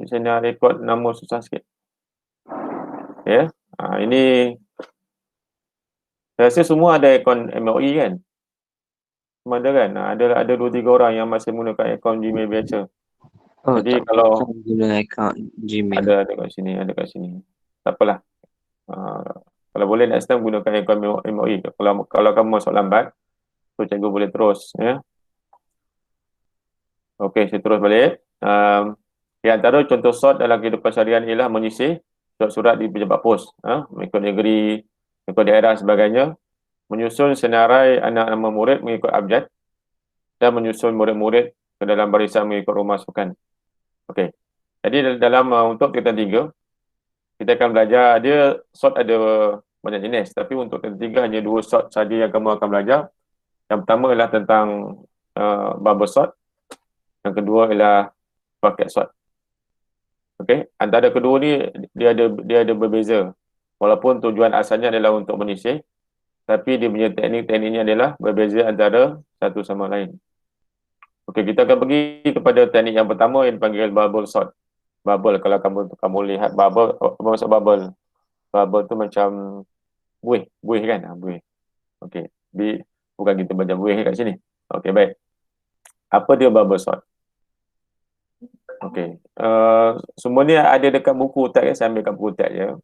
saya nak rekod nama susah sikit. Ya. Ini saya rasa semua ada akaun MOE kan? Semua ada kan? Ada 2-3 orang yang masih menggunakan akaun Gmail biasa. Oh, Jadi tak kalau guna akaun Gmail. ada kat sini. Tak apalah. Kalau boleh next time gunakan akaun MOE. Kalau kamu masuk lambat, so cikgu boleh terus, ya. Okey, saya terus balik. Di antara contoh sort dalam kehidupan seharian ialah menyisir surat-surat di pejabat pos, mengikut negeri, mengikut daerah sebagainya, menyusun senarai anak nama murid mengikut abjad, dan menyusun murid-murid ke dalam barisan mengikut rumah sukan. Okey. Jadi dalam untuk tingkatan 3, kita akan belajar, dia sort ada banyak jenis, tapi untuk tingkatan 3 hanya 2 sort saja yang kamu akan belajar. Yang pertama ialah tentang bubble sort, yang kedua ialah bucket sort. Okey, antara kedua ni dia ada berbeza. Walaupun tujuan asalnya adalah untuk menyisir, tapi dia punya tekniknya adalah berbeza antara satu sama lain. Okey, kita akan pergi kepada teknik yang pertama yang dipanggil bubble sort. Bubble, kalau kamu lihat bubble, apa maksud bubble? Bubble tu macam buih kan? Buih. Okey, bukan kita baca buih kat sini. Okey, baik. Apa dia bubble sort? Okey, semua ni ada dekat buku tag ya, saya ambil kat buku tag je.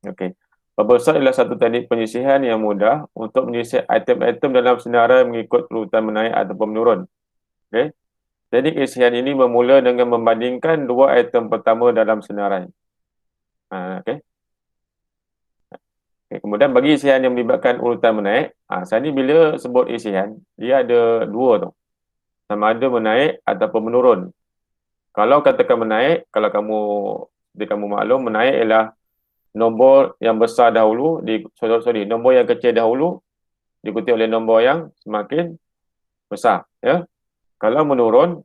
Okey. Bubble sort adalah satu teknik penyisihan yang mudah untuk menyisir item-item dalam senarai mengikut urutan menaik ataupun menurun. Okey. Teknik isihan ini bermula dengan membandingkan dua item pertama dalam senarai. Okey. Kemudian bagi isihan yang melibatkan urutan menaik, saya ni bila sebut isihan, dia ada dua tu. Sama ada menaik ataupun menurun. Kalau katakan menaik, kalau kamu maklum, menaik ialah nombor yang besar dahulu, nombor yang kecil dahulu diikuti oleh nombor yang semakin besar. Ya. Kalau menurun,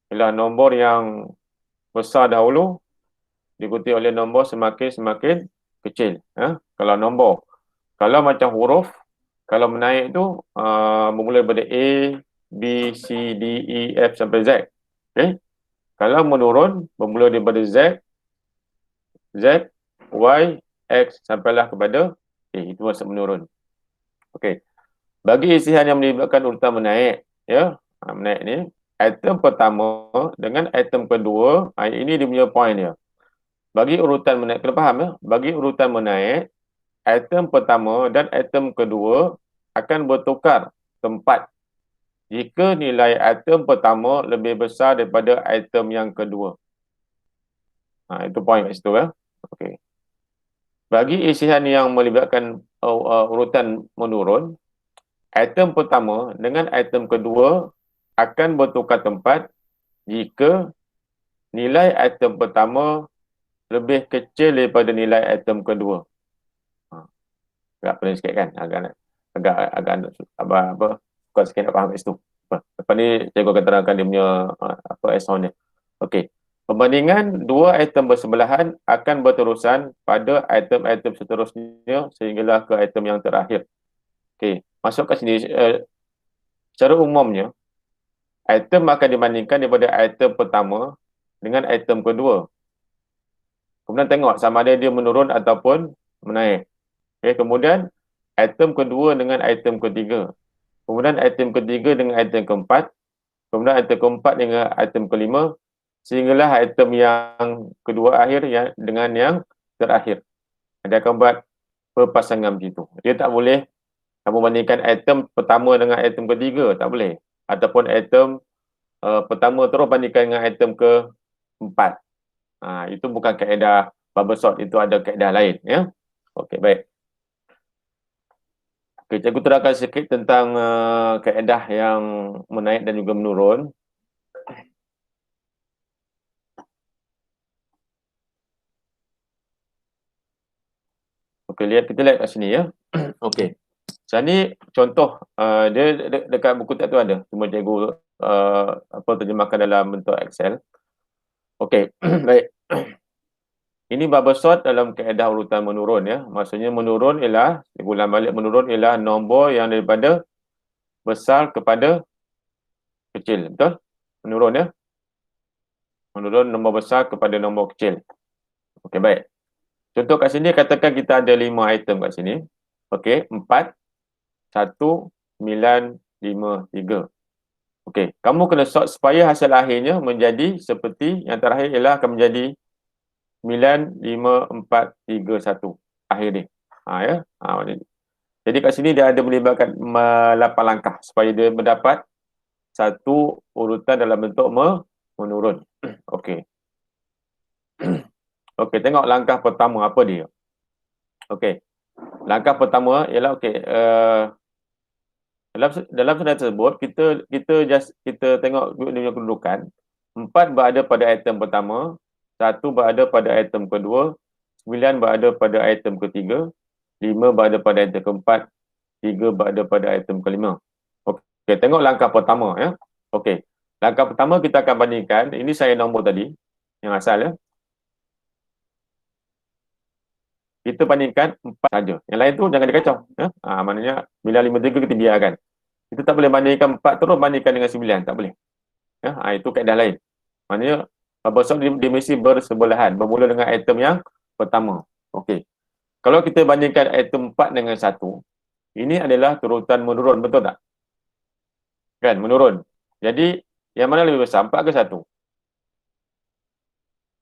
ialah nombor yang besar dahulu diikuti oleh nombor semakin kecil. Ya. Kalau macam huruf, kalau menaik tu bermula daripada A, B, C, D, E, F sampai Z. Okay. Kalau menurun, bermula daripada Z, Y, X sampailah kepada A. Itu maksud menurun. Okey. Bagi isihan yang melibatkan urutan menaik, ya, menaik ni, item pertama dengan item kedua, ini dia punya point dia. Bagi urutan menaik, kena faham ya? Bagi urutan menaik, item pertama dan item kedua akan bertukar tempat jika nilai item pertama lebih besar daripada item yang kedua. Itu point kat situ ya. Okey. Bagi isihan yang melibatkan urutan menurun, item pertama dengan item kedua akan bertukar tempat jika nilai item pertama lebih kecil daripada nilai item kedua. Agak pening sikit kan? Agak suka sikit nak faham kat situ. Lepas ni cikgu akan terangkan dia punya sound dia. Okey. Perbandingan dua item bersebelahan akan berterusan pada item-item seterusnya sehinggalah ke item yang terakhir. Okey, masuk kat sini, secara umumnya item akan dibandingkan daripada item pertama dengan item kedua. Kemudian tengok sama ada dia menurun ataupun menaik. Okey, kemudian item kedua dengan item ketiga. Kemudian item ketiga dengan item keempat. Kemudian item keempat dengan item kelima. Sehinggalah item yang kedua akhir dengan yang terakhir. Dia akan buat perpasangan begitu. Dia tak boleh kamu bandingkan item pertama dengan item ketiga. Tak boleh. Ataupun item pertama terus bandingkan dengan item keempat. Itu bukan kaedah bubble sort. Itu ada kaedah lain. Ya? Okey, baik. Okay, cikgu terangkan sikit tentang kaedah yang menaik dan juga menurun. Okey, kita lihat kat sini ya. Okey. Sekarang ni contoh dia dekat buku tu ada. Cuma cikgu terjemahkan dalam bentuk Excel. Okey, baik. Ini bubble sort dalam kaedah urutan menurun ya. Maksudnya menurun ialah, ulang balik, menurun ialah nombor yang daripada besar kepada kecil. Betul? Menurun ya. Menurun nombor besar kepada nombor kecil. Okey, baik. Contoh kat sini, katakan kita ada 5 item kat sini. Okey, 4, 1, 9, 5, 3. Okey, kamu kena sort supaya hasil akhirnya menjadi seperti yang terakhir ialah akan menjadi 9, 5, 4, 3, 1. Akhir dia. Ya. Jadi kat sini dia ada melibatkan 8 langkah supaya dia mendapat satu urutan dalam bentuk menurun. Okey. Okey, tengok langkah pertama apa dia. Okey. Langkah pertama ialah dalam senarai tersebut kita tengok dia punya kedudukan. 4 berada pada item pertama, 1 berada pada item kedua, 9 berada pada item ketiga, 5 berada pada item keempat, 3 berada pada item kelima. Okey, tengok langkah pertama ya. Okey. Langkah pertama kita akan bandingkan, ini saya nombor tadi yang asal ya. Kita bandingkan 4 saja. Yang lain tu jangan dikacau ya. Maknanya 953 kita biarkan. Kita tak boleh bandingkan 4 terus bandingkan dengan 9, tak boleh. Ya, itu kaedah lain. Maknanya besar dia mesti bersebelahan, bermula dengan item yang pertama. Okey. Kalau kita bandingkan item 4 dengan 1, ini adalah turutan menurun, betul tak? Kan, menurun. Jadi, yang mana lebih besar, 4 ke 1?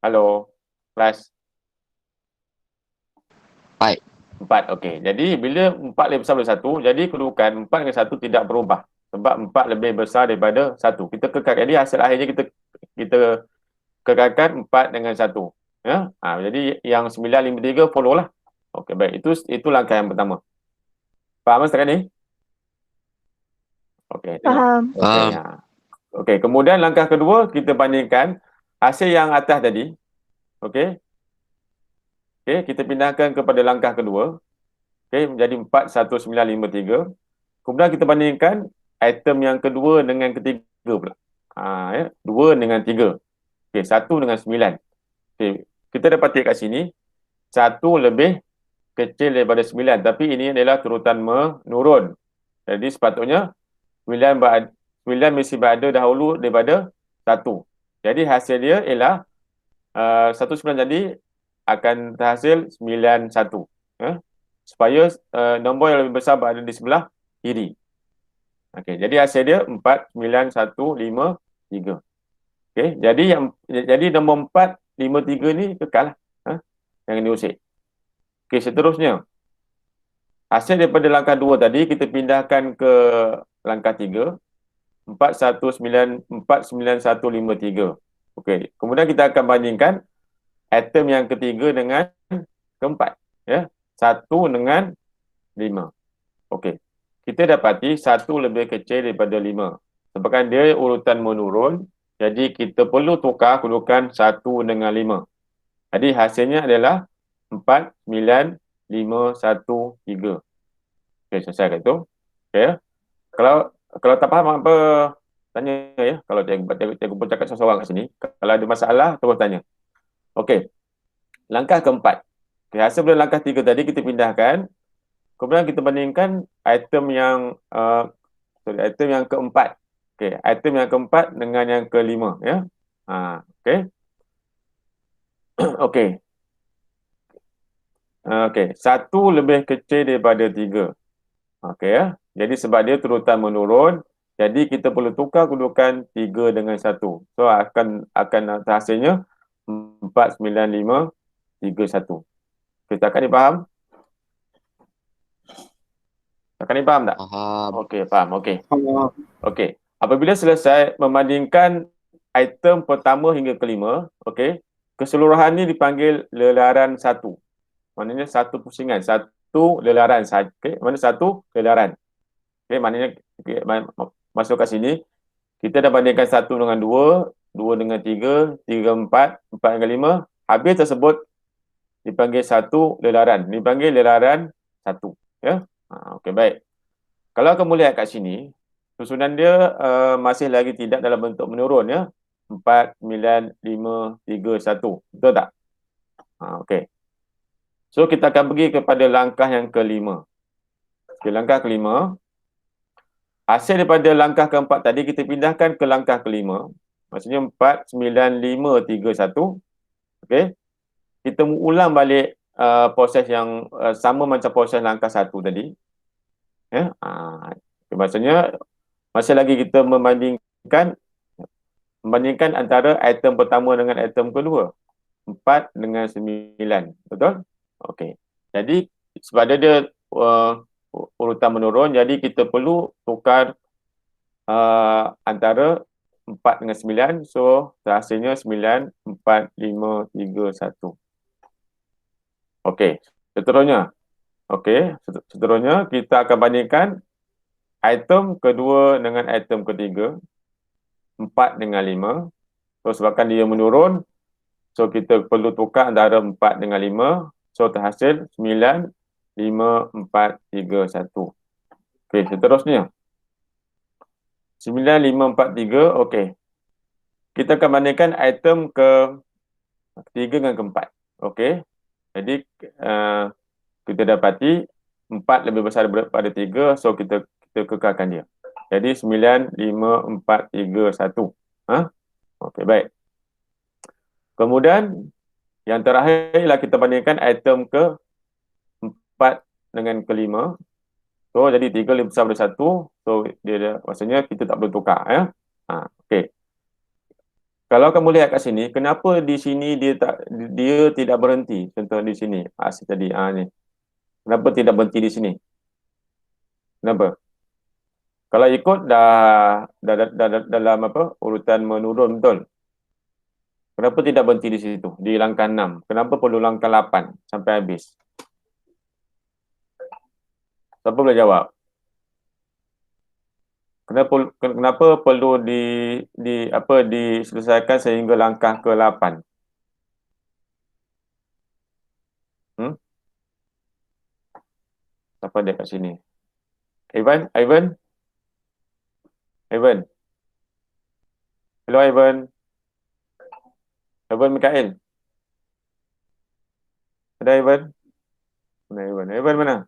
Halo, kelas? 4. 4, okey. Jadi, bila 4 lebih besar daripada 1, jadi kedudukan 4 dengan 1 tidak berubah. Sebab 4 lebih besar daripada 1. Kita kekal. Jadi, hasil akhirnya kita kekalkan 4 dengan 1. Ya? Jadi, yang 953 follow lah. Okey, baik. Itu langkah yang pertama. Faham setakat ni? Okey, tengok. Faham. Okey, okey, kemudian langkah kedua, kita bandingkan hasil yang atas tadi. Okey. Okey, kita pindahkan kepada langkah kedua. Okey, menjadi 4, 1, 9, 5, 3. Kemudian kita bandingkan item yang kedua dengan ketiga pula. 2 dengan 3. Okey, 1 dengan 9. Okey, kita dapati kat sini 1 lebih kecil daripada 9, tapi ini adalah turutan menurun. Jadi sepatutnya 9 mesti berada dahulu daripada 1. Jadi hasil dia ialah 19 tadi akan terhasil 91. Supaya nombor yang lebih besar berada di sebelah kiri. Okey, jadi hasil dia 4, 9, 1, 5, 3. Okey, jadi nombor 4, 5, 3 ni kekal lah. Jangan diusik. Okey, seterusnya. Hasil daripada langkah 2 tadi, kita pindahkan ke langkah 3. 4, 1, 9, 4, 9, 1, 5, 3. Okey, kemudian kita akan bandingkan item yang ketiga dengan keempat. Ya, 1 dengan 5. Okey, kita dapati 1 lebih kecil daripada 5. Sebabkan dia urutan menurun, jadi kita perlu tukar kedudukan 1 dengan 5. Jadi hasilnya adalah 4, 9, 5, 1, 3. Okey, selesai kat tu. Okey ya. Kalau tak faham apa, tanya ya. Kalau cikgu pun cakap seorang-seorang kat sini. Kalau ada masalah, terus tanya. Okey. Langkah keempat. Okay, hasil dari langkah 3 tadi kita pindahkan. Kemudian kita bandingkan item yang keempat. Okey, item yang keempat dengan yang kelima ya. Okey. Okey. Okey, 1 lebih kecil daripada 3. Okey ya. Jadi sebab dia turutan menurun, jadi kita perlu tukar kedudukan 3 dengan 1. So akan hasilnya 4, 9, 5, 3, 1. Kita akan dipaham? Akan dipaham tak? Faham. Okey, faham. Okey. Okey. Apabila selesai membandingkan item pertama hingga kelima, okey, keseluruhan ni dipanggil lelaran 1. Maknanya satu pusingan, satu lelaran saja. Okey, mana satu lelaran. Okey, maknanya masuk kat sini, kita dah bandingkan 1 dengan 2, 2 dengan 3, 3 4, 4 dengan 5. Habis tersebut dipanggil satu lelaran. Dipanggil lelaran 1. Ya. Okey, baik. Kalau kamu lihat kat sini, susunan dia masih lagi tidak dalam bentuk menurun ya. 4, 9, 5, 3, 1. Betul tak? Okey. So kita akan pergi kepada langkah yang kelima. Okay, langkah kelima. Hasil daripada langkah keempat tadi kita pindahkan ke langkah kelima. Maksudnya 49531. Okey. Kita ulang balik proses yang sama macam proses langkah 1 tadi. Ya. Maksudnya masih lagi kita membandingkan antara item pertama dengan item kedua. 4 dengan 9. Betul? Okey. Jadi sebab dia urutan menurun, jadi kita perlu tukar antara 4 dengan 9. So hasilnya 9, 4, 5, 3, 1. Okey. Seterusnya. Okey. Seterusnya kita akan bandingkan item kedua dengan item ketiga. 4 dengan 5. So sebabkan dia menurun, so kita perlu tukar antara 4 dengan 5. So terhasil 9, 5, 4, 3, 1. Okey, seterusnya. 9, 5, 4, 3. Okey. Kita akan bandingkan item ketiga dengan keempat. Okey. Jadi kita dapati 4 lebih besar daripada 3. So kita kekalkan dia. Jadi 9, 5, 4, 3, 1. Okey, baik. Kemudian yang terakhir ialah kita bandingkan item ke-4 dengan ke-5. So jadi 3 lebih besar daripada 1. So dia maksudnya kita tak perlu tukar, ya. Okey. Kalau kamu lihat kat sini, kenapa di sini dia tidak berhenti? Contoh di sini, tadi ni. Kenapa tidak berhenti di sini? Kenapa? Kalau ikut dalam urutan menurun, betul. Kenapa tidak berhenti di situ, di langkah 6? Kenapa perlu langkah 8 sampai habis? Siapa boleh jawab? Kenapa perlu diselesaikan sehingga langkah ke-8? Siapa dia kat sini? Ivan? Hello, Ivan. Ivan Mikael. Ada Ivan? Mana Ivan? Ivan mana?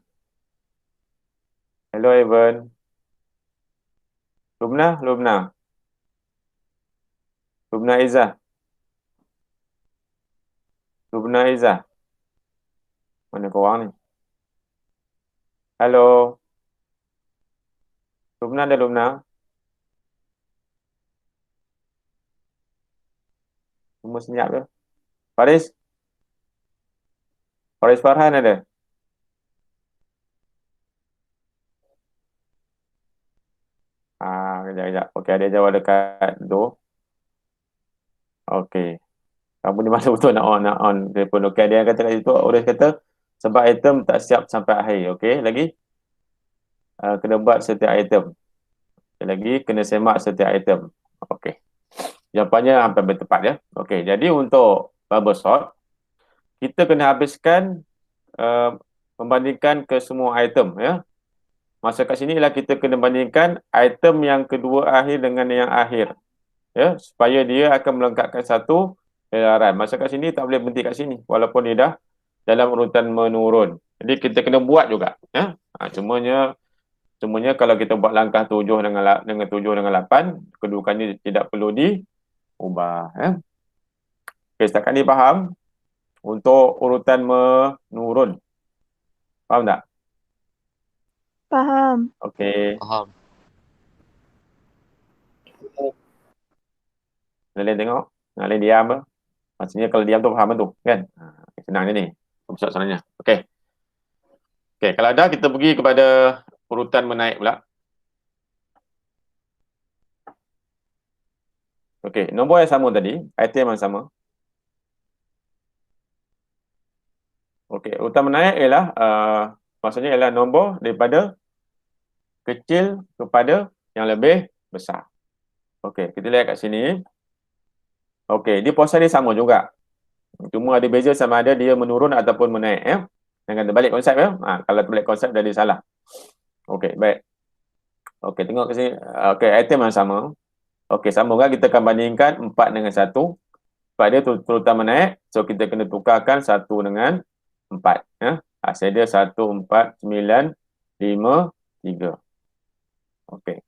Hello, Ivan. Lubna Izzah. Lubna Izzah. Mana korang ni? Halo. Lubna ada Lubna? Semua senyap ke? Faris Farhan ada? Kejap. Okey, ada jawab dekat tu. Okey. Kamu ni masa betul nak on telefon. Okey, dia yang kata kat situ, Oris kata sebab item tak siap sampai akhir. Okey, lagi? Kena buat setiap item. Lagi kena semak setiap item. Okey. Jawapannya hampir bertepat, ya. Okey, jadi untuk bubble sort, kita kena habiskan membandingkan ke semua item, ya. Masa kat sini ialah kita kena bandingkan item yang kedua akhir dengan yang akhir, ya, supaya dia akan melengkapkan satu edaran. Masa kat sini tak boleh berhenti kat sini walaupun dia dah dalam urutan menurun. Jadi kita kena buat juga, ya. Cumanya kalau kita buat langkah 7 dengan 7 dengan 8, kedudukannya tidak perlu diubah, ya. Okey, setakat ni faham untuk urutan menurun. Faham tak? Faham. Okey. Faham. Kalian tengok, kalian diam apa? Maksudnya kalau diam tu faham tu, kan? Senang je ni. Soalannya. Okey. Okey, kalau dah kita pergi kepada urutan menaik pula. Okey, nombor yang sama tadi, item yang sama. Okey, urutan menaik ialah maksudnya ialah nombor daripada kecil kepada yang lebih besar. Okey, kita lihat kat sini. Okey, dia proses dia sama juga. Cuma ada beza sama ada dia menurun ataupun menaik, ya. Jangan terbalik konsep, ya. Kalau terbalik konsep dah dia salah. Okey, baik. Okey, tengok ke sini. Okey, item yang sama. Okey, sama kan kita akan bandingkan 4 dengan 1. Sebab dia terutama naik, so kita kena tukarkan 1 dengan 4, ya. Hasil dia 1, 4, 9, 5, 3. Okey.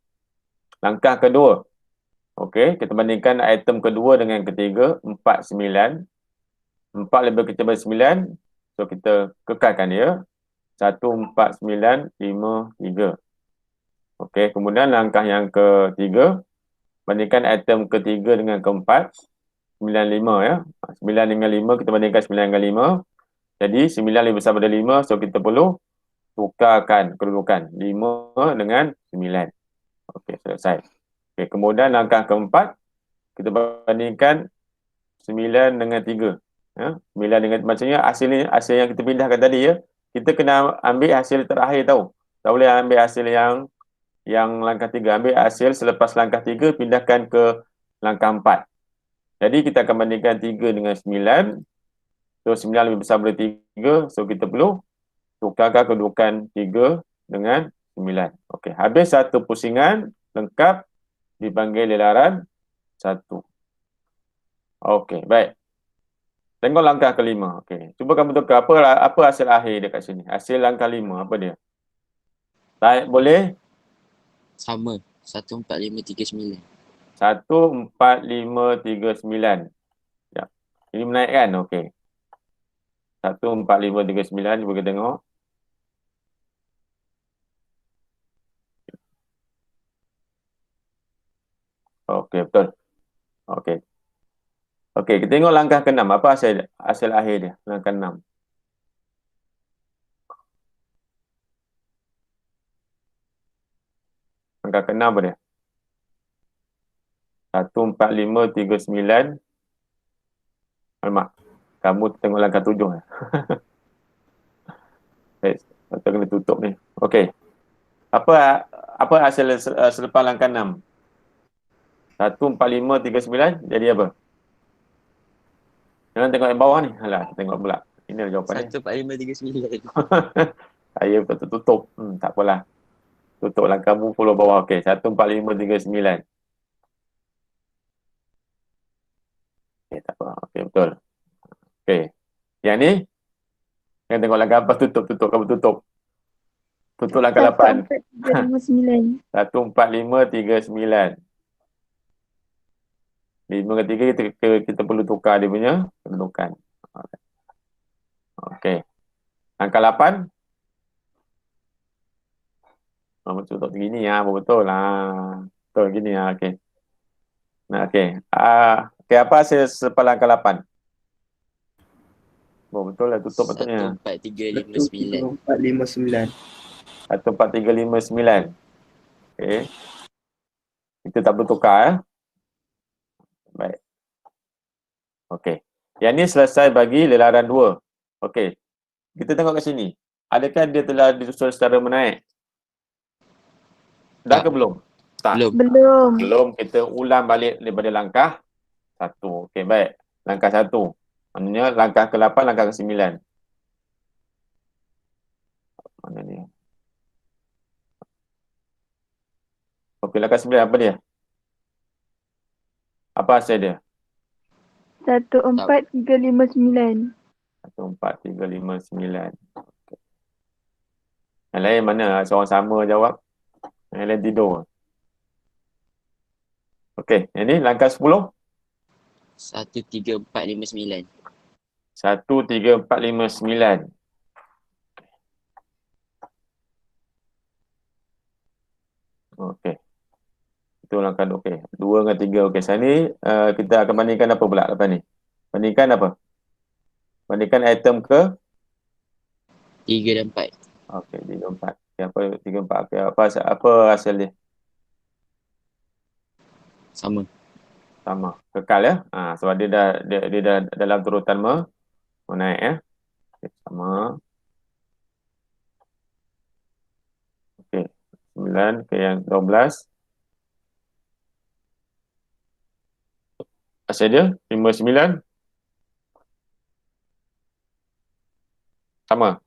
Langkah kedua. Okey, kita bandingkan item kedua dengan yang ketiga, 4, 9. 4 lebih kecil daripada 9, so kita kekalkan dia. 1, 4, 9, 5, 3. Okey, kemudian langkah yang ketiga, bandingkan item ketiga dengan keempat, 9, 5 ya. 9 dengan 5, kita bandingkan 9 dengan 5. Jadi 9 lebih besar daripada 5, so kita perlu tukarkan kedudukan 5 dengan 9. Okey, selesai. Okey, kemudian langkah keempat, kita bandingkan 9 dengan 3. Ya, 9 dengan, maksudnya hasil yang kita pindahkan tadi ya. Kita kena ambil hasil terakhir tahu. Tak boleh ambil hasil yang langkah 3. Ambil hasil selepas langkah 3, pindahkan ke langkah 4. Jadi kita akan bandingkan 3 dengan 9. So 9 lebih besar daripada 3, so kita perlu tukarkan kedudukan 3 dengan 9. Okey, habis satu pusingan lengkap dipanggil lilaran 1. Okey, baik. Tengok langkah kelima. Okey, cuba kamu tukar apa hasil akhir dia kat sini. Hasil langkah 5 apa dia? Baik, boleh? Sama. 14539. 1, 4, 5, 3, 9. Ya. Ini menaikkan. Okey. 1, 4, 5, 3, 9. Cuba kita tengok. Okey, betul. Okey. Okey, kita tengok langkah ke-6. Apa hasil akhir dia? Langkah 6. Langkah ke-6 apa dia? 1, 4, 5, 3, 9. Alamak. Kamu tengok langkah 7. Baik, kita kena tutup ni. Okey. Apa hasil selepas langkah 6? 1, 4, 5, 3, 9. Jadi apa? Jangan tengok yang bawah ni. Alah, tengok pula. Ini adalah jawapan ni. 14539. Saya betul tutup. Tak apalah. Tutup langkahmu follow bawah. Okey, 1, 4, 5, 3, 9. Okey, tak apa. Okey, betul. Okey. Yang ni, yang tengok langkah apa, tutup. Kamu tutup. Tutup langkah 8. 1, 4, 3, 5, 9. 1, 4, 5, 3, 9. 5 dengan 3, kita perlu tukar dia punya kedudukan. Okey. Angka 8. Tutup gini ya, betul lah. Betul gini ya, okey. Nah, okey. Okey, apa hasil selepas angka 8? Oh, betul lah, tutup patutnya. 14359. 14359. 14359. Okey. Kita tak perlu tukar ya. Baik. Okey. Yang ni selesai bagi lilaran 2. Okey. Kita tengok kat sini. Adakah dia telah disusun secara menaik? Dah ke belum? Tak. Belum. Belum. Kita ulang balik daripada langkah 1. Okey, baik. Langkah 1. Maknanya langkah ke-8, langkah ke-9. Mana ni? Okey, langkah 9 apa dia? Apa hasil dia? 1, 4, 3, 5, 9. 1, 4, 3, 5, 9. Okay. Yang lain mana? Seorang sama jawab. Yang lain tidur. Okey, yang ni langkah 10. 13459. 1, 3, 4, 5, 9. Okey. Itu langkah okey. 2 dengan 3. Okey, sekarang ni kita akan bandingkan apa pula lepas ni? Bandingkan apa? Bandingkan item ke? 3 dan 4. Okey, 3, 4. Okay, apa 3, 4? Okey, apa hasil dia? Sama. Sama. Kekal ya? Sebab dia dah dalam turutan menaik ya. Okay, sama. Okey. 9 ke yang 12. Hasil dia 59. Sama.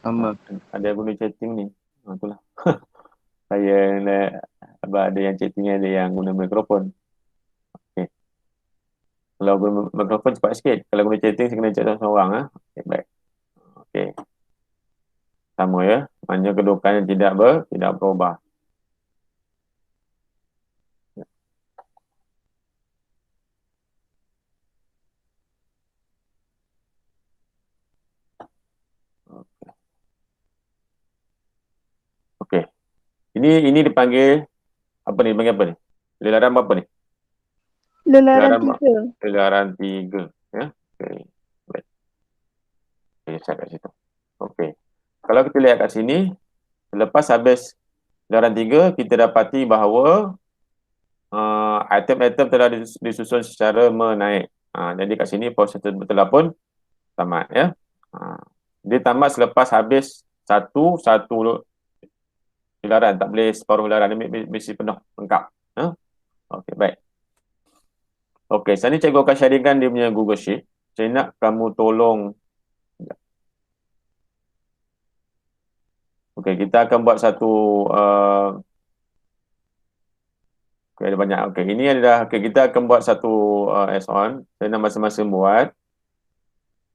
Sama. Ada yang guna chatting ni. Itulah. Saya ada yang chatting, ada yang guna mikrofon. Okey. Kalau guna mikrofon cepat sikit. Kalau guna chatting saya kena chat seorang. Okey, baik. Okey. Sama ya. Maknanya kedudukannya tidak berubah. Ini dipanggil apa ni? Dipanggil apa ni? Lelaran apa ni? Lelaran Lelaran 3. Lelaran 3. Ya. Okey. Baik. Saya cakap kat situ. Okey. Kalau kita lihat kat sini, selepas habis lelaran 3, kita dapati bahawa item-item telah disusun secara menaik. Jadi kat sini proses telah pun tamat, ya. Dia tamat selepas habis satu gelaran, tak boleh separuh gelaran, dia mesti penuh lengkap. Okey, baik. Okey, sekarang ni cikgu akan sharingkan dia punya Google Sheet. Saya nak kamu tolong. Okey, kita akan buat satu okey, ada banyak. Okey, ini adalah kita akan buat satu add-on. Saya nak masing-masing buat.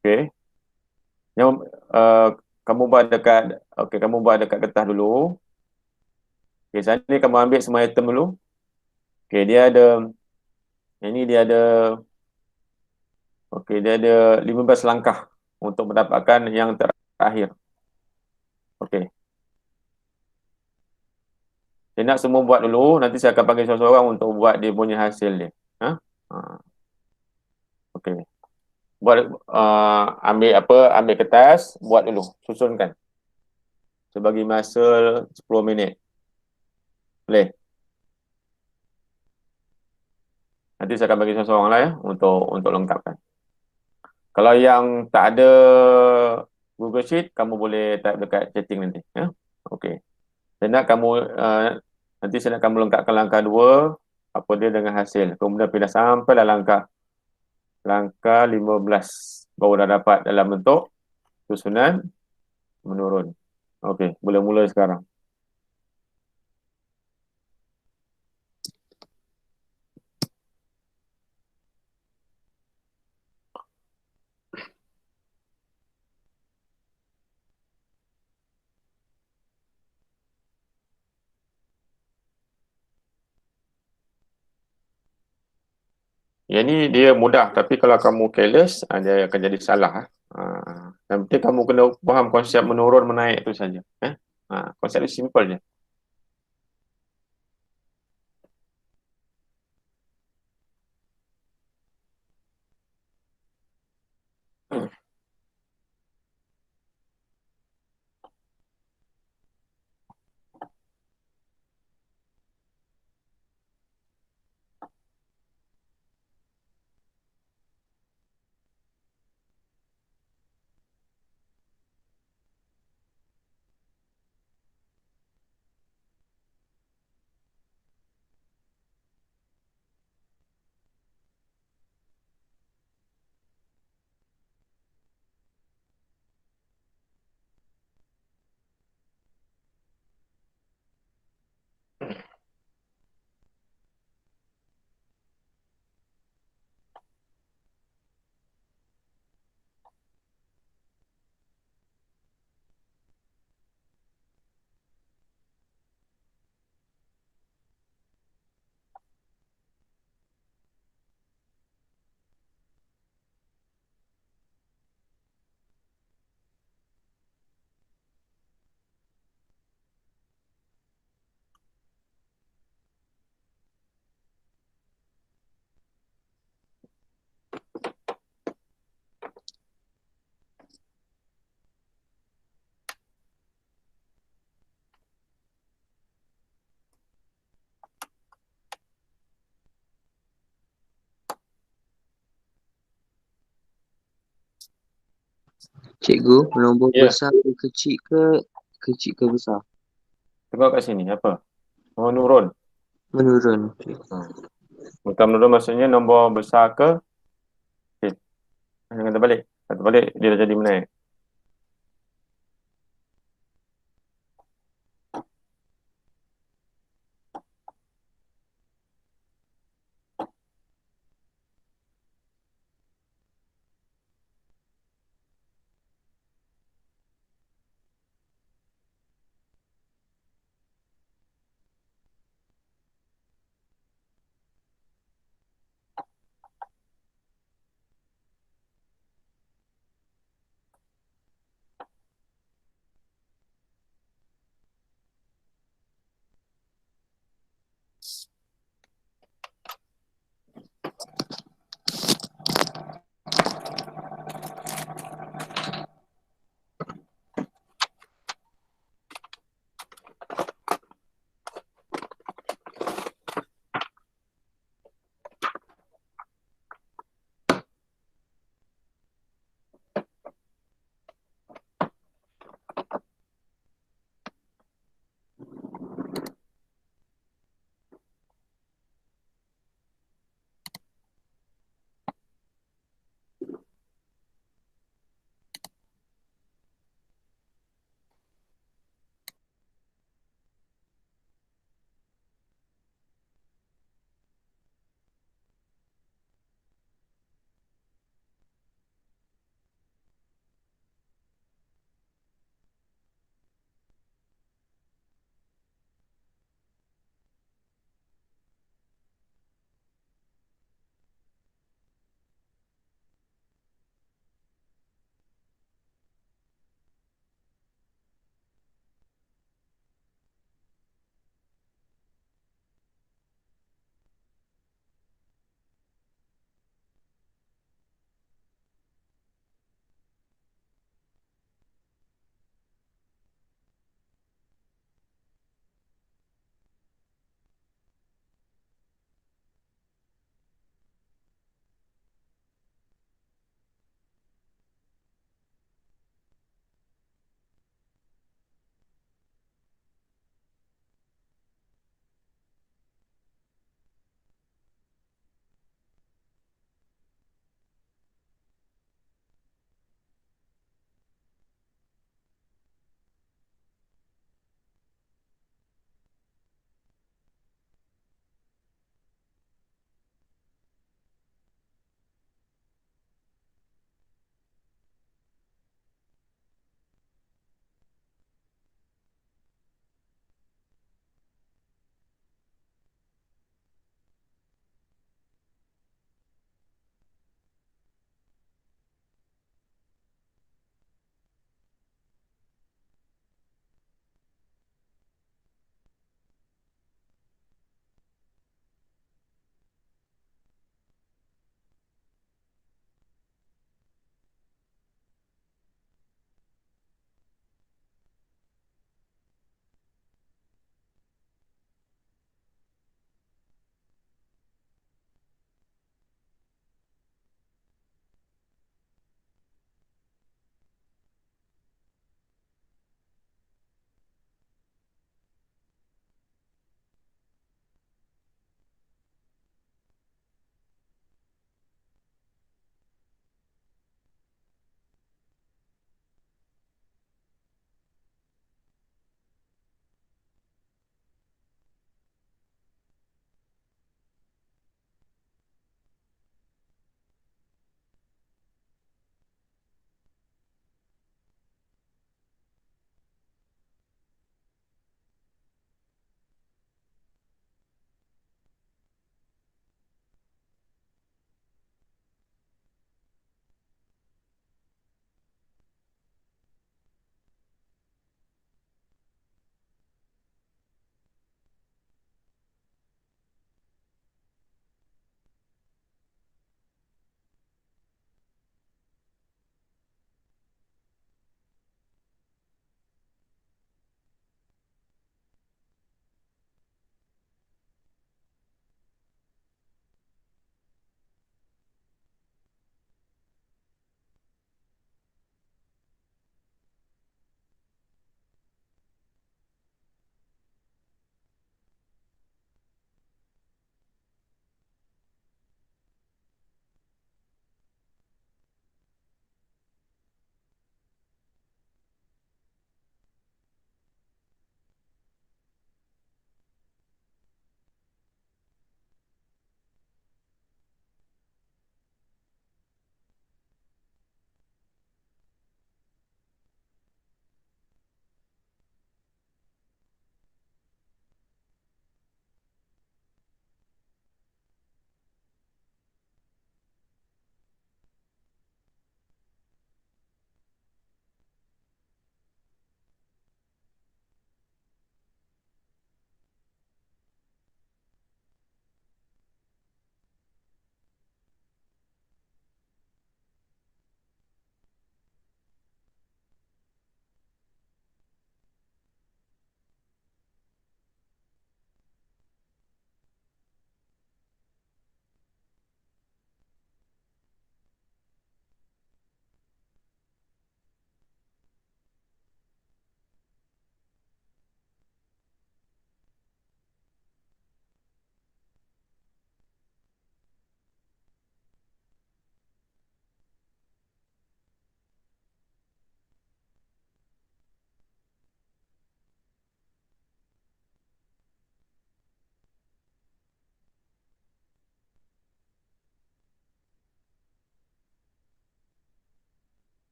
Okey. Yang kamu buat dekat kertas dulu. Okey, sekarang ni kamu ambil semua item dulu. Okey, dia ada okey, dia ada 15 langkah untuk mendapatkan yang terakhir. Okey. Saya nak semua buat dulu, nanti saya akan panggil seorang-seorang untuk buat dia punya hasil dia. Okey. Buat ambil kertas, buat dulu, susunkan. Sebagi masa 10 minit. Boleh? Nanti saya akan bagi seorang-seorang lah, ya, untuk lengkapkan. Kalau yang tak ada Google Sheet, kamu boleh type dekat chatting nanti, ya. Okey. Nanti saya nak kamu lengkapkan langkah 2, apa dia dengan hasil. Kemudian pindah sampai langkah 15, baru dah dapat dalam bentuk susunan menurun. Okey, boleh mula sekarang. Yang ni dia mudah, tapi kalau kamu careless, dia akan jadi salah. Yang penting kamu kena faham konsep menurun menaik tu saja. Konsep ni simple je. Cikgu, nombor Ya. besar ke kecil ke besar? Tengok kat sini, apa? Menurun. Menurun. Bukan menurun maksudnya nombor besar ke kecil. Jangan terbalik. Kalau terbalik, dia dah jadi menaik.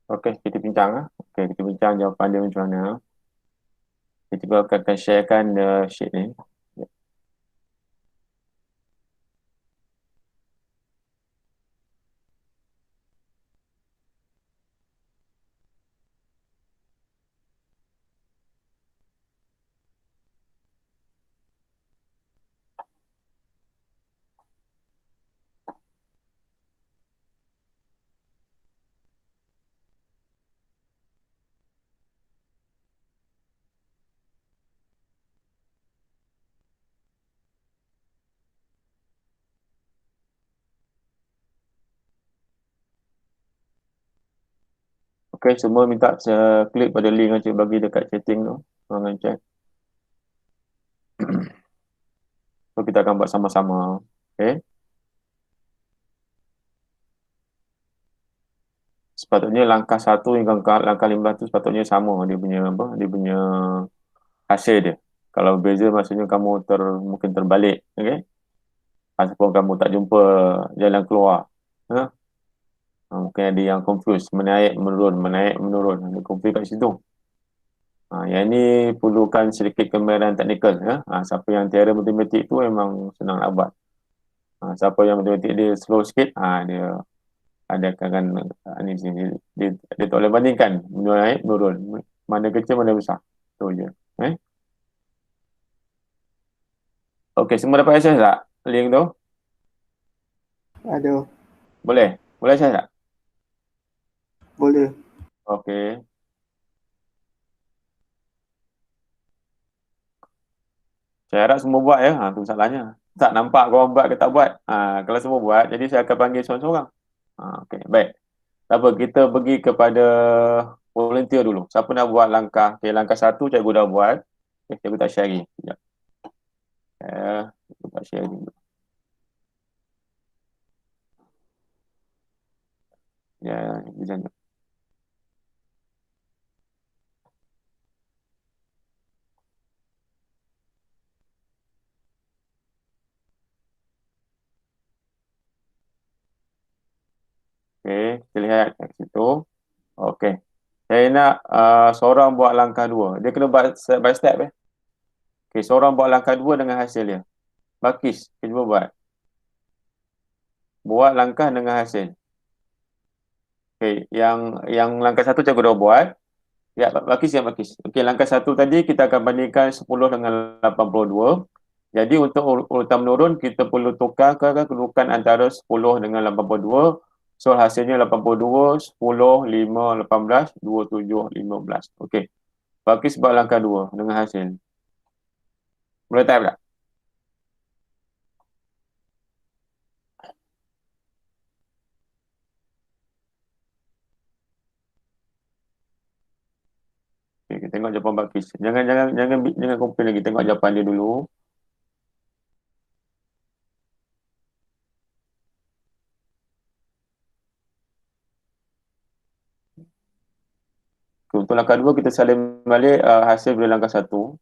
Okey, kita bincang. Okey, kita bincang jawapan dia macam mana. Kita juga akan sharekan sheet ni. Okey, semua minta klik pada link yang cik bagi dekat chatting tu. Jangan chat. So, kita akan buat sama-sama. Okey. Sepatutnya langkah 1 hingga langkah 15 tu sepatutnya sama dia punya apa? Dia punya hasil dia. Kalau beza maksudnya kamu mungkin terbalik, okey? Ataupun kamu tak jumpa jalan keluar. Ha? Mungkin ada yang confuse, menaik menurun. Ada confuse kat situ. Yang ini perlukan sedikit kemahiran teknikal. Ya? Siapa yang tiada matematik tu memang senang nak buat. Siapa yang matematik dia slow sikit, dia ada akan ni dia tak boleh bandingkan naik menurun. Mana kecil mana besar. Tu je. Okey, semua dapat akses tak? Link tu? Ada. Boleh? Boleh akses tak? Boleh. Okey. Saya harap semua buat ya. Tu masalahnya. Tak nampak korang buat ke tak buat. Kalau semua buat, jadi saya akan panggil seorang-seorang. Okey, baik. Tak apa, kita pergi kepada volunteer dulu. Siapa nak buat langkah? Okay, langkah 1 cikgu dah buat. Okay, cikgu tak share lagi. Sekejap. Cikgu tak share lagi. Ya, jangan. Okey, kita lihat kat situ. Okey. Saya nak seorang buat langkah 2. Dia kena buat step by step. Okey, seorang buat langkah 2 dengan hasil dia. Bakis, kita cuba buat. Buat langkah dengan hasil. Okey, yang langkah 1 cikgu dah buat. Ya, Bakis ya Bakis. Okey, langkah 1 tadi kita akan bandingkan 10 dengan 82. Jadi untuk urutan menurun kita perlu tukarkan kedudukan antara 10 dengan 82. So hasilnya 82, 10, 5, 18, 27, 15. Okey. Bakis buat langkah 2 dengan hasil. Boleh type tak? Okay, kita tengok jawapan Bakis. Jangan komplain lagi. Tengok jawapan dia dulu. Okay, untuk langkah 2 kita salin balik hasil dari langkah 1.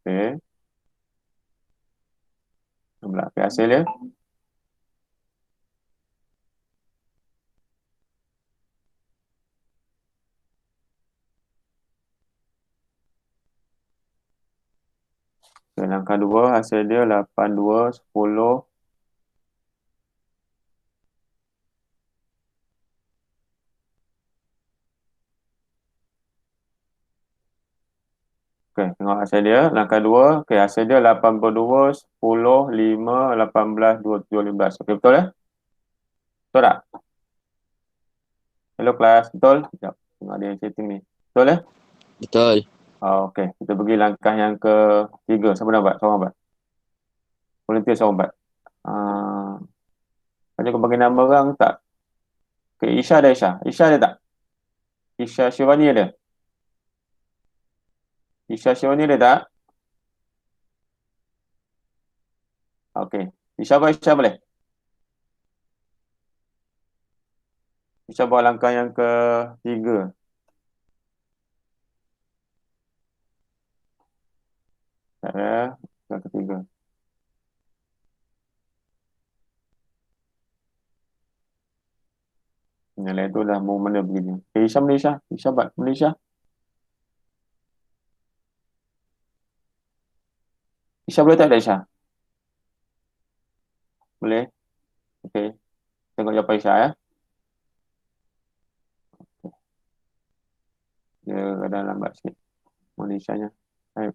Okey. Okay, hasil dia. Okay, langkah 2 hasil dia 82, 10. Okey, tengok hasil dia. Langkah 2. Okey, hasil dia 82, 10, 5, 18, 27, 15. Okey, betul ya? Betul tak? Hello kelas, betul? Sekejap. Tengok dia setting ni. Betul ya? Betul. Okey, kita pergi langkah yang ke-3. Siapa nak buat? Seorang buat. Volunteer seorang buat. Macam kau bagi nama orang tak? Okey, Isha ada Isha. Isha ada tak? Isha Syivani ada? Isha Syivani ada tak? Okey. Isha buat Isha boleh? Isha buat langkah yang ke-3. Yang ke-3. Yang lain tu dah mau mana begini. Okay, Isha Malaysia. Isha buat Malaysia. Isha boleh tak ada Isha? Boleh? Okay. Tengok jawapan Isha ya. Dia ada lambat sikit. Malaysia-nya. Baik.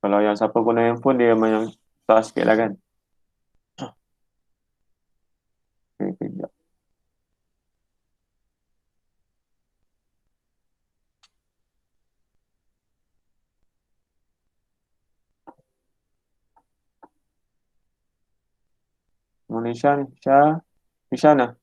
Kalau yang siapa guna handphone, dia memang susah sikit lah kan. Okay, kejap. Malaysia ni. Isha. Isha nah.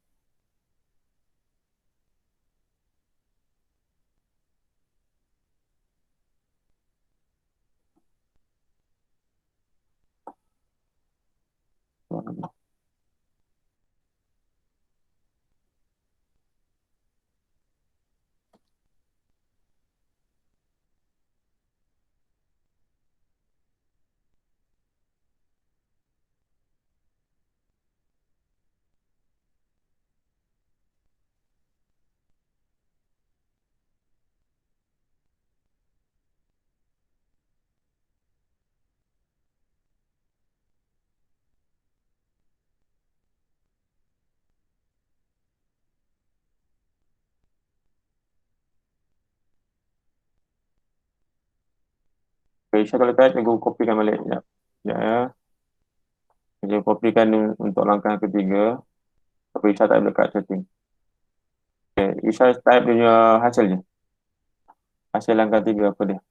Okay, Isha kalau type, aku kopikan balik. Sekejap. Sekejap ya. Saya kopikan untuk langkah ketiga. Tapi Isha tak dekat setting. Okay, Isha type dia punya hasil je. Hasil langkah tiga apa dia?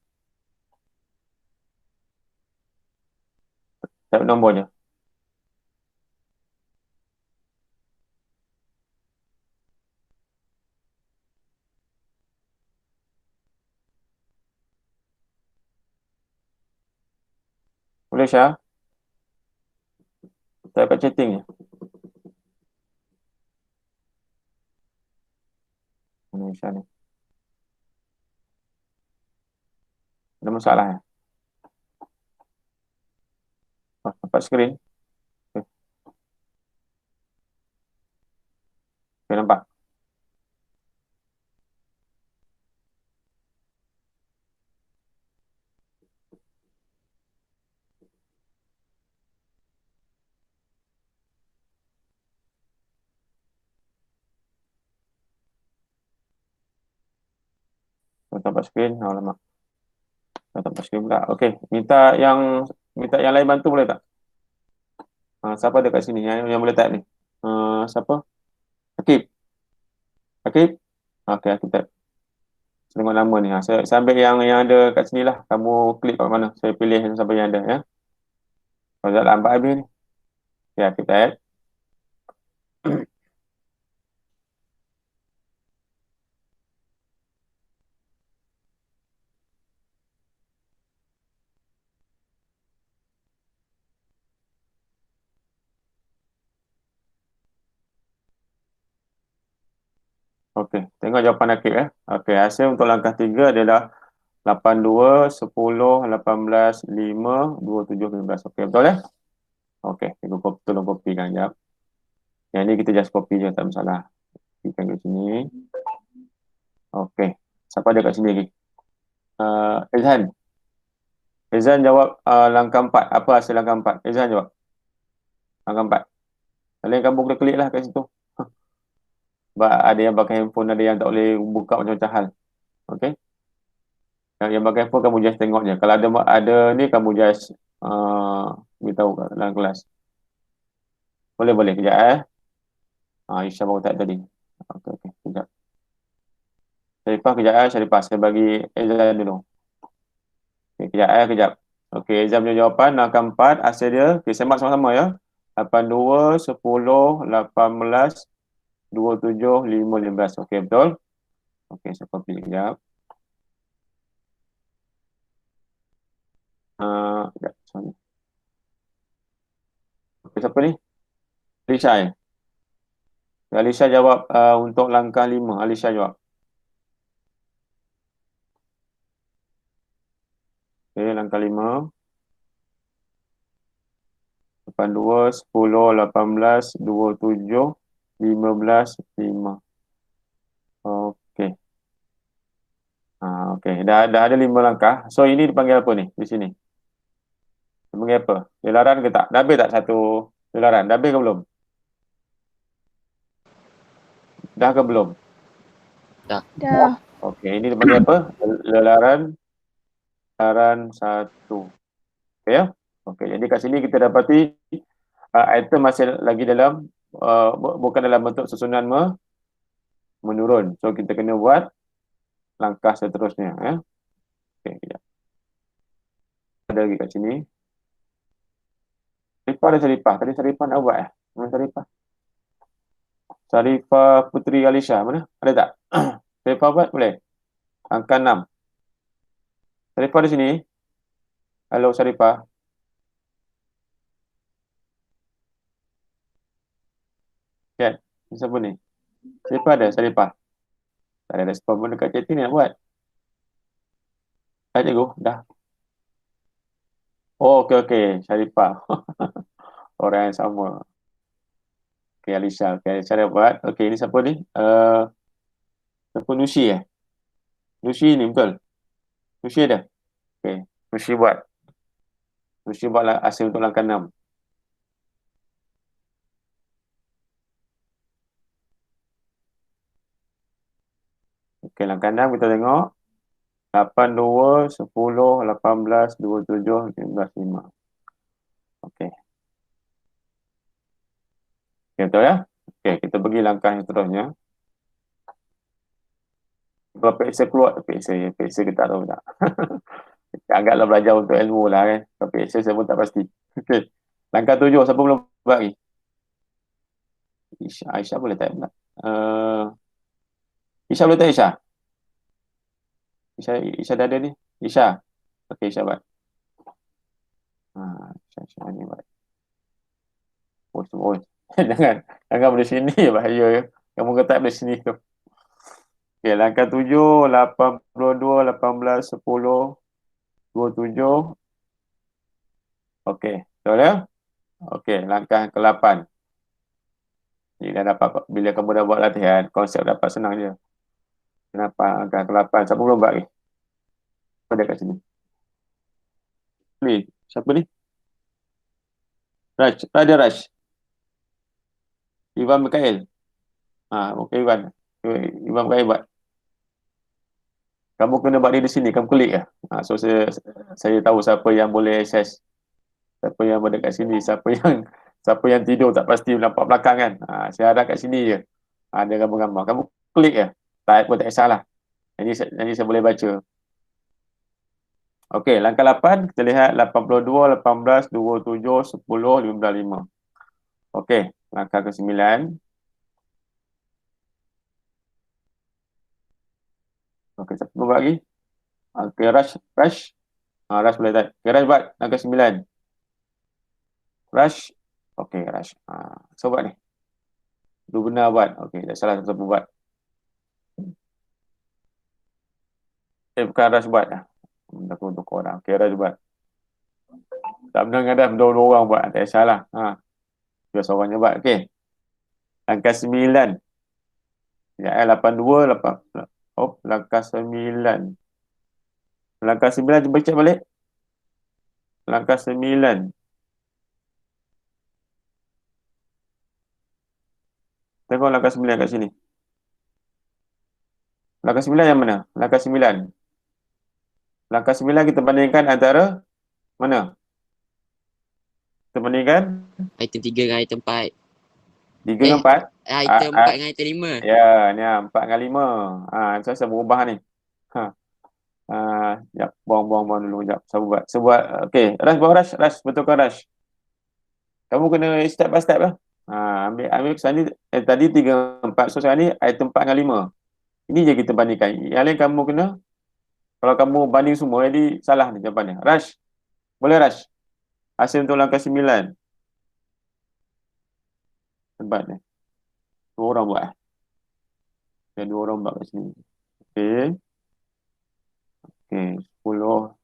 Type nombor je. Boleh Syah? Type kat chatting je. Mana Isha ni? Ada masalah ya? Oh, nampak skrin. Okay. Okay, nampak. Nampak skrin. Oh, lama. Nampak skrin pula. Okay. Minta yang lain bantu boleh tak? Siapa ada kat sini yang boleh type ni? Siapa? Akib. Akib? Okay, aku type. Saya tengok nama ni. Saya ambil yang ada kat sini lah. Kamu klik kat mana. Saya pilih siapa yang ada ya. Kalau tak lambat habis ni. Ya, kita add. Okey, tengok jawapan Akib ya. Okey, hasil untuk langkah 3 adalah 82, 10, 18, 5, 27, 15. Okey, betul ya? Okey, tolong kopikan jap. Yang ni kita just copy je, tak masalah. Kopikan kat sini. Okey, siapa ada kat sini lagi? Izhan. Izhan jawab langkah 4. Apa hasil langkah 4? Izhan jawab. Langkah 4. Kalian kamu boleh klik lah kat situ. Sebab ada yang pakai handphone, ada yang tak boleh buka macam-macam hal. Okey. Yang pakai handphone kamu just tengok je. Kalau ada ni kamu just beritahu kat dalam kelas. Boleh kejap Aisyah baru tak tadi. Okey, kejap. Syarifah kejap Syarifah saya bagi Ezan dulu. Okey, kejap. Okey, Ezan punya jawapan langkah 4 hasil dia. Okey, semak sama-sama ya. 82, 10, 18, 27, 5, 15. Okey, betul? Okey, saya copy kejap. Kejap, sorry. Okay, siapa ni? Alisha. Alisha jawab untuk langkah 5. Alisha jawab. Okay, langkah 5. 82, 10, 18, 27, 15, 5. Okey. Okey. Dah ada 5 langkah. So ini dipanggil apa ni di sini? Dipanggil apa? Jelaran ke tak? Dah habis tak satu jelaran? Dah habis ke belum? Dah ke belum? Dah. Okey, ini dipanggil apa? Jelaran 1. Okey ya? Okey, jadi kat sini kita dapati item masih lagi dalam bukan dalam bentuk susunan menurun. So kita kena buat langkah seterusnya ya. Okey, kejap. Ada lagi kat sini. Sarifah ada Sarifah. Tadi Sarifah nak buat Mana Sarifah? Sarifah Putri Alisha. Mana? Ada tak? Sarifah buat? Boleh? Angka 6. Sarifah di sini. Halo Sarifah. Kan? Siapa ni? Sarifah ada? Sarifah. Tak ada respon pun dekat chat ni nak buat. Dah cikgu? Dah. Oh, okey. Sarifah. Orang yang sama. Okey, Alisha. Okey, Alisha dah buat. Okey, ini siapa ni? Siapa Nushi Nushi ni betul? Nushi ada? Okey. Nushi buat. Nushi buat hasil untuk langkah 6. Okey, langkah 6 kita tengok. 82, 10, 18, 27, 15, 5. Okey. Okey, betul ya? Okey, kita pergi langkah yang seterusnya. Berapa pixel keluar? Pixel kita tak tahu tak. Anggaplah belajar untuk ilmu lah kan. Berapa pixel saya pun tak pasti. Okey. Langkah 7, siapa belum buat lagi? Aisyah boleh tak pula? Isha boleh tak Isha? Isha dah ada ni. Isha. Okey, Isha buat. Isha ni buat. Oh. jangan dari sini bahaya ya. Kamu kata dari sini tu. Okey, langkah 7, 82, 18, 10, 27. Okey, betul ya? Okey, langkah ke-8. Jadi dah dapat, bila kamu dah buat latihan, konsep dapat senang je. Kenapa langkah ke-8? Siapa belum buat ni? Ada kat sini. Ni, siapa ni? Raj, ada Raj. Iwan Mikael. Okey Iwan. Iwan Mikael buat. Kamu kena buat di sini, kamu klik ya. So saya tahu siapa yang boleh access. Siapa yang berada kat sini, siapa yang tidur tak pasti nampak belakang kan. Saya ada kat sini je. Ada gambar-gambar. Kamu klik ya. Tak pun tak kisahlah. Jadi saya boleh baca. Okey, langkah 8 kita lihat 82, 18, 27, 10, 15, 5. Okey, langkah ke-9. Okey, siapa buat lagi? Okey, Rush. Rush boleh tak? Okey, Rush buat langkah 9. Rush. Okey, Rush. So buat ni. Lu benar buat. Okey, tak salah siapa buat. Bukan Rush buat lah. Untuk orang. Okey, Rush buat. Tak benar kan dah, dua orang buat. Tak salah. Dua seorang je buat. Okey. Langkah 9. Ya, 82, 8. Langkah 9. Langkah 9 cuba cek balik. Langkah 9. Tengok langkah 9 kat sini. Langkah 9 yang mana? Langkah 9. Langkah 9 kita bandingkan antara mana? Kita bandingkan item 3 dengan item 4. 3 dengan 4. Item 4 dengan item 5. Ya, ni 4 dengan 5. Saya berubah ni. Sekejap, buang dulu sekejap. Saya buat. Okey, Rush, betulkan Rush. Kamu kena step by step lah. Ambil sekarang ni, tadi 3, 4. So sekarang ni item 4 dengan 5. Ini je kita bandingkan. Yang lain kamu kena, kalau kamu banding semua, jadi salah ni jawapannya. Rush. Boleh Rush? Hasil untuk langkah 9. Hebat ni. Dua orang buat. Ada dua orang buat kat sini. Okey. Okey, 10.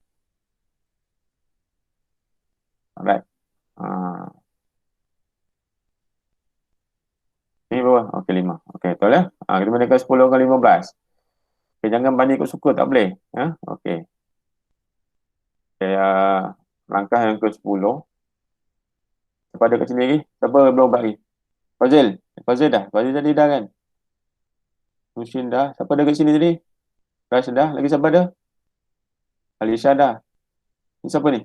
Alright. Ni bawah. Okey, 5. Okey, betul ya? Kita bandingkan 10 dengan 15. Okey, jangan banding ikut suka, tak boleh. Okey. Okey, langkah yang ke-10. Siapa ada kat sini lagi? Siapa belum buat lagi? Fazil. Fazil dah. Fazil tadi dah kan? Nushin dah. Siapa ada kat sini tadi? Raj dah. Lagi siapa ada? Alisha dah. Ni siapa ni?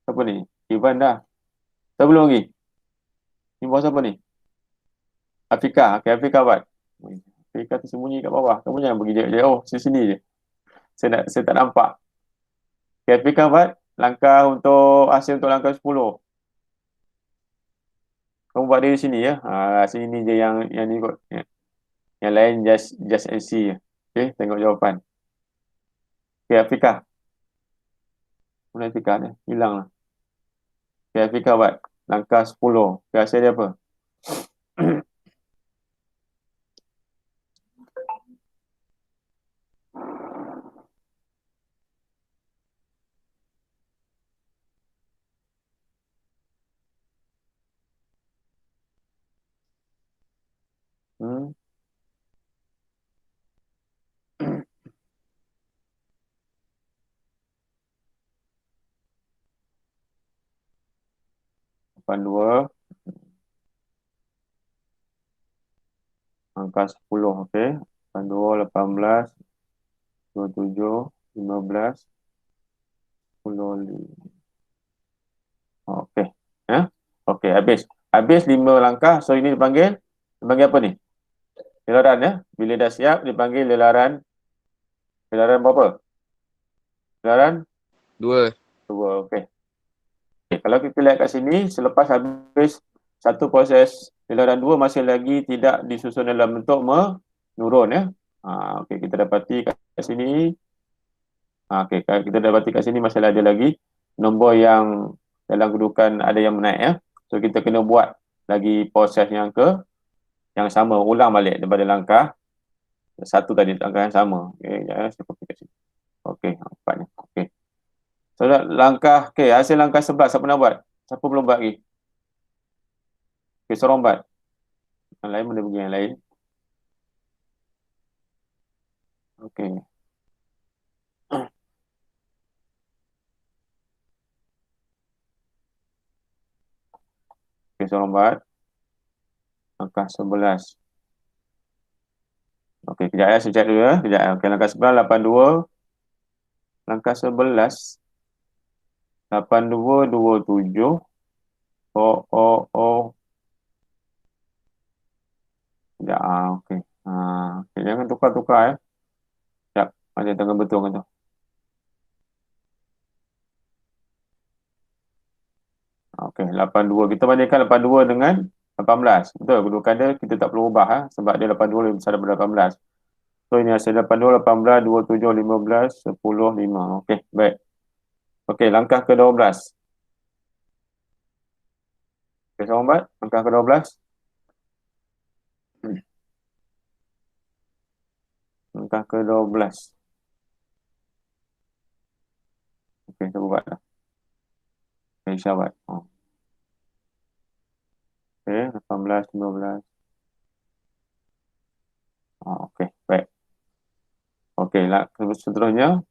Siapa ni? Ivan dah. Siapa belum lagi? Ni bawah siapa ni? Afika. Okey, Afika buat. Afika tersembunyi kat bawah. Kamu jangan pergi jauh. Sini je. Saya tak nampak. Okey, Afika buat. Langkah untuk hasil untuk langkah 10. Kamu buat dari sini ya. Sini je yang ni kot. Yang lain just and see je. Okey, tengok jawapan. Okey, Afika. Mana Afika ni? Hilang lah. Okey, Afika buat. Langkah 10. Okey, hasil dia apa? Hmm. Lapan dua. Angka 10. Okey. 82, 18, 27, 15, 10. Okey. Okey, habis. Habis 5 langkah. So ini dipanggil apa ni? Lelaran ya. Bila dah siap dipanggil lelaran. Lelaran berapa? Lelaran 2. 2. Okey. Okay, kalau kita lihat kat sini, selepas habis satu proses lelaran 2 masih lagi tidak disusun dalam bentuk menurun ya. Okey, kita dapati kat sini. Okey, kita dapati kat sini masih ada lagi nombor yang dalam kedudukan ada yang menaik ya. So kita kena buat lagi proses yang sama, ulang balik daripada langkah satu tadi, langkah yang sama. Okey, ya, saya copy kat sini. Okey, nampaknya. Okey. So langkah, hasil langkah 11 siapa nak buat? Siapa belum buat lagi? Okey, seorang buat. Yang lain boleh pergi yang lain. Okey. Okey, seorang buat. Langkah 11. Okey, kejap ya, saya check dulu ya. Kejap ya. Okey, langkah 11, 82. Langkah 11. 82, 27. Oh, oh, oh. Kejap, okey. Okey, jangan tukar-tukar ya. Sekejap, ada tengah betul kan tu. Okey, 82. Kita bandingkan 82 dengan 18. Betul, kedudukan dia kita tak perlu ubah sebab dia 82 lebih besar daripada 18. So ini hasil 82, 18, 27, 15, 10, 5. Okey, baik. Okey, langkah ke-12. Okey, sahabat, langkah ke-12. Langkah ke-12. Okey, kita buat dah. Okey, sahabat. Okey, 18, 15. Okey, baik. Okey, seterusnya.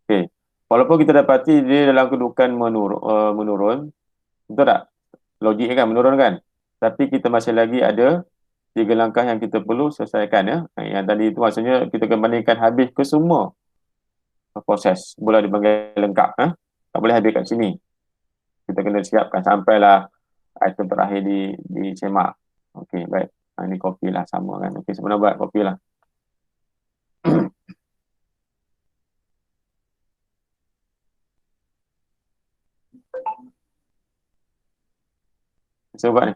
Okey. Walaupun kita dapati dia dalam kedudukan menurun, betul tak? Logik kan, menurun kan? Tapi kita masih lagi ada 3 langkah yang kita perlu selesaikan ya. Yang tadi itu maksudnya kita akan bandingkan habis ke semua proses. Boleh dipanggil lengkap. Tak boleh habis kat sini. Kita kena siapkan sampailah item terakhir disemak. Okey, baik. Ini kopi lah sama kan. Okey, sebenarnya buat kopi lah. Saya buat ni.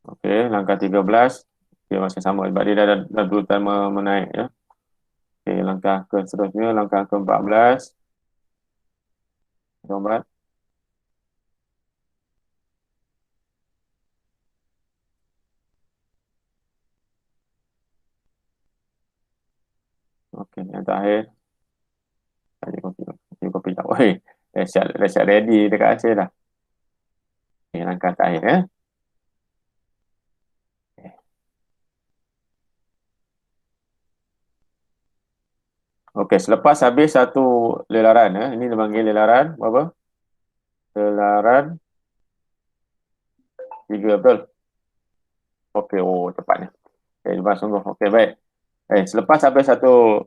Okey, langkah 13. Okey, masih sama sebab dia dah urutan menaik ya. Okey, langkah ke seterusnya, langkah ke-14. Sobat. Okey, yang terakhir. Kopi tak. Oi, dah siap ready dekat Aceh dah. Okey, langkah terakhir ya. Okey, selepas habis satu lelaran ya. Ini dipanggil lelaran apa? Lelaran 3, betul? Okey, oh cepatnya. Okey, lepas sungguh. Okey, baik. Selepas habis satu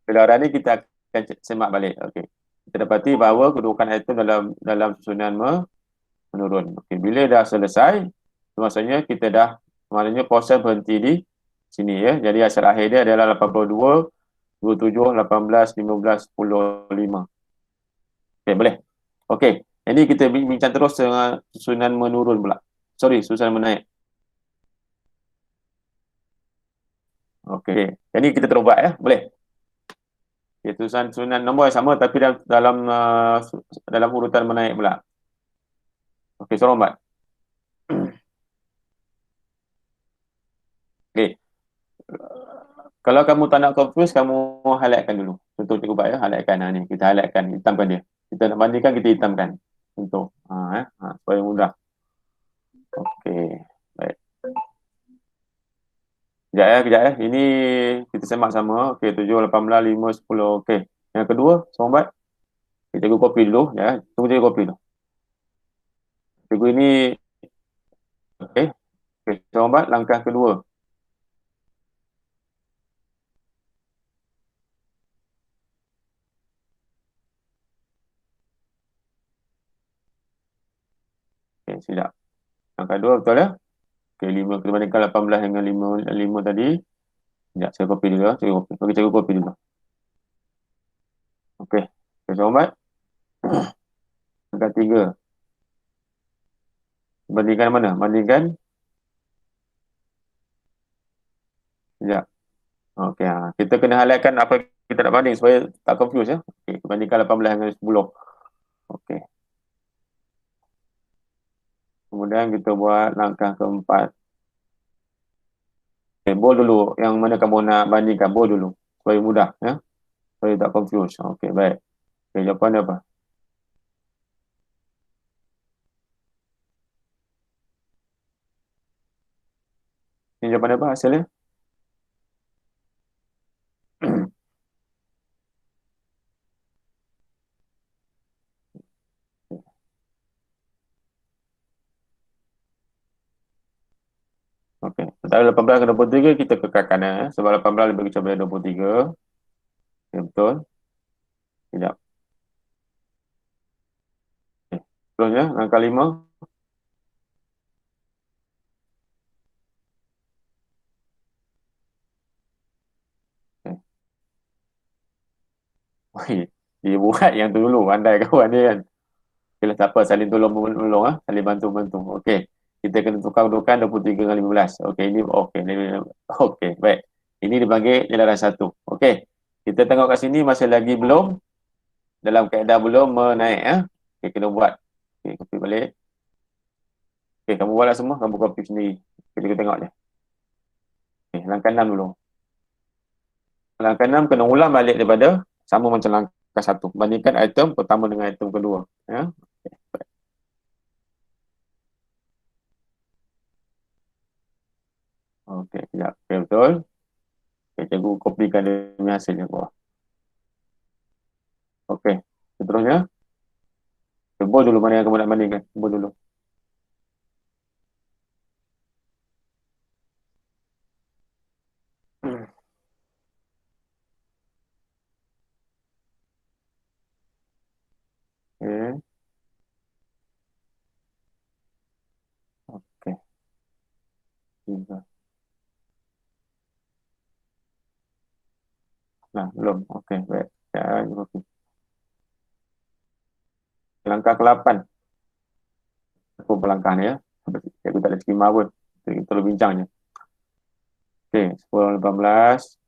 gelaran ni kita akan semak balik. Okey. Kita dapati bahawa kedudukan atom dalam susunan menurun. Okey, bila dah selesai, maksudnya kita dah maknanya proses berhenti di sini ya. Jadi hasil akhir dia adalah 82, 27, 18, 15, 10, 5. Okey, boleh. Okey. Ini kita bincang terus dengan susunan menurun pula. Sorry, susunan menaik. Okey. Jadi kita terubah ya. Boleh. Okay, susunan nombor yang sama tapi dalam urutan menaik pula. Okey, Soromat. Okey. Kalau kamu tak nak confuse, kamu highlightkan dulu. Contoh cikgu buat ya, highlightkan. Ni kita highlightkan, hitamkan dia. Kita nak bandingkan, kita hitamkan. Contoh. Supaya mudah. Okey. Baik. Kejap ya. Ini kita semak sama. Okey, 7, 18, 5, 10. Okey. Yang kedua, Soromat. Okay, cikgu copy dulu ya. Tunggu cikgu copy dulu. Cikgu ini okey. Okey, Soromat langkah kedua. Okey, silap. Langkah 2 betul ya? Okey, 5 kita bandingkan 18 dengan 5 tadi. Sekejap, saya copy dulu ya. Cikgu copy dulu. Okey. Okey, Soromat. Langkah 3. Bandingkan mana? Bandingkan. Sekejap. Okey, kita kena highlightkan apa kita nak banding supaya tak confuse ya. Okey, bandingkan 18 dengan 10. Okey. Kemudian kita buat langkah keempat. Okay, bold dulu. Yang mana kamu nak bandingkan, bold dulu. Supaya mudah ya. Supaya tak confuse. Okey, baik. Okey, jawapan dia apa? Ini jawapan dia apa hasilnya? Okey. Antara 18 ke 23 kita kekalkan ya. Sebab 18 lebih kecil daripada 23. Okay, betul. Sekejap. Okay. Seterusnya, langkah 5. Okay. Dia buat yang tu dulu. Andai kawan dia kan. Okay, tak apa. Saling tolong-menolong. Saling bantu-bantu. Okey. Kita kena tukar kedudukan 23 dengan 15. Okey, ini okey. Okey, baik. Ini dipanggil jelaran 1. Okey. Kita tengok kat sini masih lagi belum. Dalam keadaan belum menaik ya. Okey, kena buat. Okey, copy balik. Okey, kamu buatlah semua. Kamu copy sendiri. Kita tengok je. Okey, langkah 6 dulu. Langkah 6 kena ulang balik daripada sama macam langkah 1. Bandingkan item pertama dengan item kedua. Ya. Okey, sekejap. Okey, betul. Okey, cikgu kopikan dia punya hasilnya bawah. Okey, seterusnya. Sebut dulu mana yang kamu nak bandingkan. Sebut dulu. Okey. Okey. 3. Nah, belum. Okey, baik. Ya, okey. Langkah ke-8. Apa langkah ni ya? Cikgu tak ada skema pun. Kita bincang je. Okey, 10.18.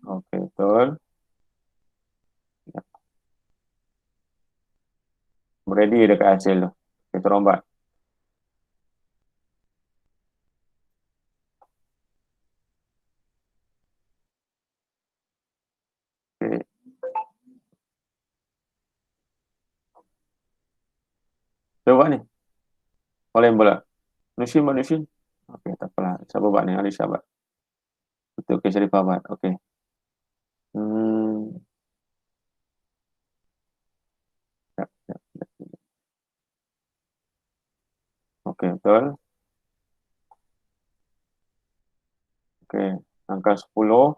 Okey, betul. Ya. Ready dekat hasil tu. Kita rombat. Okey. Cuba buat ni. Boleh pula. Nusin buat nusin. Okey, tak apalah. Siapa buat ni? Ali Syabat. Betul ke Syarifah buat? Okey. Hmm. Sekejap, sekejap, sekejap, sekejap. Okey, betul. Okey, angka 10.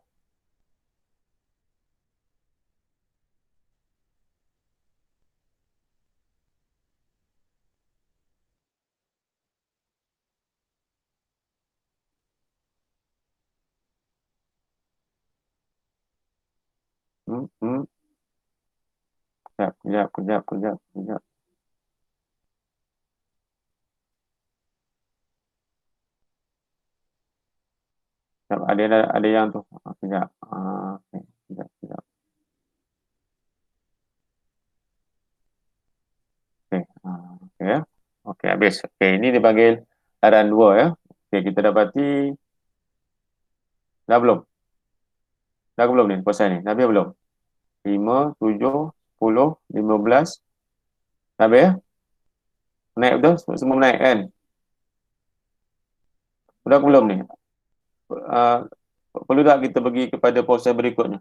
Hmm, hmm. Sekejap, sekejap, sekejap, sekejap, sekejap. Sekejap, ada yang tu. Sekejap. Okey, sekejap, sekejap. Okey, okey ya. Okey, habis. Okey, ini dipanggil taran 2 ya. Okey, kita dapati dah belum? Dah ke belum ni puasa ni? Dah habis belum? 5, 7, 10, 15. Dah habis ya? Naik betul? Semua naik kan? Sudah ke belum ni? Uh, Perlu tak kita pergi kepada puasa berikutnya?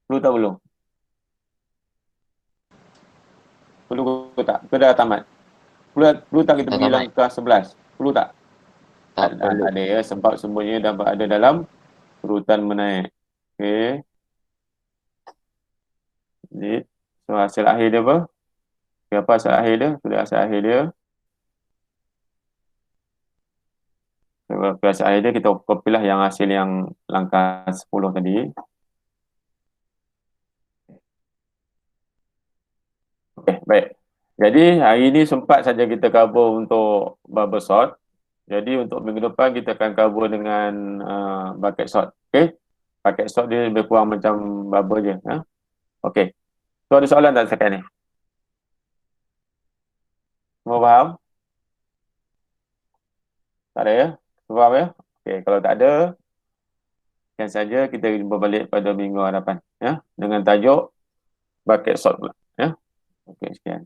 Perlu tak belum? Perlu ke tak? Ke dah tamat? Perlu tak kita Dah pergi tamat. langkah 11? Perlu tak? Tak perlu. Ada ya, sebab semuanya dah berada dalam urutan menaik. Okey. Jadi, so hasil akhir dia apa? Okay, apa hasil akhir dia? Tulis hasil akhir dia. Hasil akhir dia kita copy lah yang hasil yang langkah 10 tadi. Okey, baik. Jadi hari ini sempat saja kita cover untuk bubble sort. Jadi untuk minggu depan kita akan cover dengan bucket sort. Okey. Bucket sort dia lebih kurang macam bubble je. Ya? Okey. So ada soalan tak sekarang ni? Semua faham? Tak ada ya? Semua faham ya? Okey, kalau tak ada, kan saja kita jumpa balik pada minggu hadapan. Ya? Dengan tajuk bucket sort pula. Ya? Okey, sekian.